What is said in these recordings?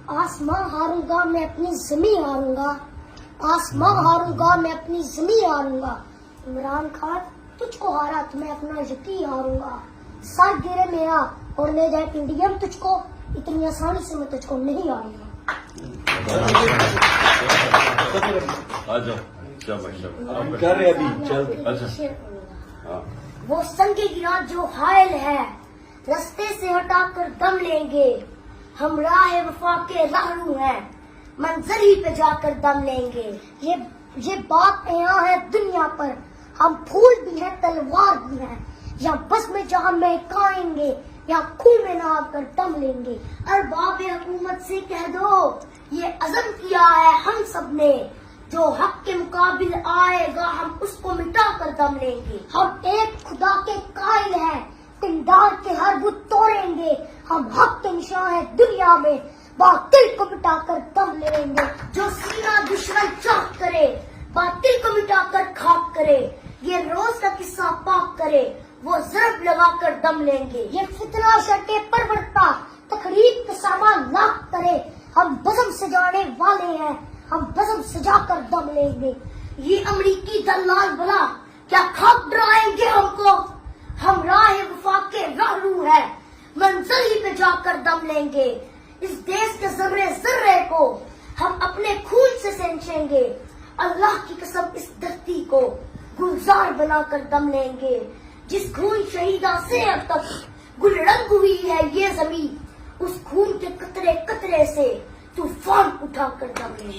آسماں ہاروں گا میں اپنی زمین ہاروں گا، آسماں ہاروں گا میں اپنی زمین ہاروں گا. عمران خان تجھ کو ہارا تو میں اپنا یقین ہاروں گا. سر گرے میرا اور لے جائے انڈیم تجھ کو، اتنی آسانی سے میں تجھ کو نہیں ہاروں گا. وہ سنگ گراں جو حائل ہے رستے سے ہٹا کر دم لیں گے، ہم راہ وفا کے راہرو ہیں منزل ہی پہ جا کر دم لیں گے. یہ بات یہاں ہے دنیا پر، ہم پھول بھی ہیں تلوار بھی ہیں، یا بس میں جہاں مہکائیں گے یا خون میں نہا کر دم لیں گے. ارباب حکومت سے کہہ دو یہ عزم کیا ہے ہم سب نے، جو حق کے مقابل آئے گا ہم اس کو مٹا کر دم لیں گے. ہم ایک خدا کے قائل ہیں پنڈار کے ہر بت توڑیں گے، ہم حق کے نشاں ہیں دنیا میں باطل کو مٹا کر دم لیں گے. جو سینہ دشمن چاک کرے باطل کو مٹا کر خاک کرے، یہ روز کا قصہ پاک کرے وہ ضرب لگا کر دم لیں گے. یہ فتنہ شرطے پرورتا تقریب کا سامان لاکھ کرے، ہم بزم سجانے والے ہیں ہم بزم سجا کر دم لیں گے. یہ امریکی دلال بلا کیا خواب ڈرائیں گے ہم کو، ہم راہ وفا کے راہرو ہیں منزل ہی پہ جا کر دم لیں گے. اس دیش کے ذرے ذرے کو ہم اپنے خون سے سینچیں گے، اللہ کی قسم اس دھرتی کو گلزار بنا کر دم لیں گے. جس خون شہیدہ سے اب تک گل رنگ ہوئی ہے یہ زمین، اس خون کے قطرے قطرے سے طوفان اٹھا کر دم لیں گے.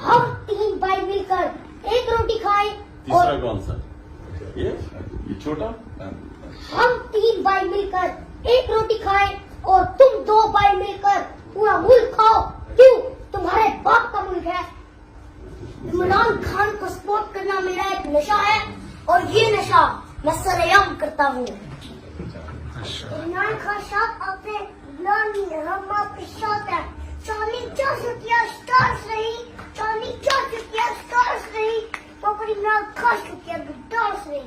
ہم 3 بھائی مل کر ایک روٹی کھائیں اور تیسرا کون سا یہ چھوٹا؟ ہم 3 بھائی مل کر ایک روٹی کھائیں اور تم 2 بھائی مل کر پورا ملک کھاؤ، کیوں تمہارے باپ کا ملک ہے. عمران خان کو سپورٹ کرنا میرا ایک نشہ ہے اور یہ نشہ میں سر عام کرتا ہوں. عمران خان صاحب آپ نے ہم آپ کے ساتھ ہیں. چاندنی 4 شکریہ اسٹارس رہی، چاندنی 4 شکریہ اسٹارس رہی، پاپا عمران خان شکریہ گٹارس رہی.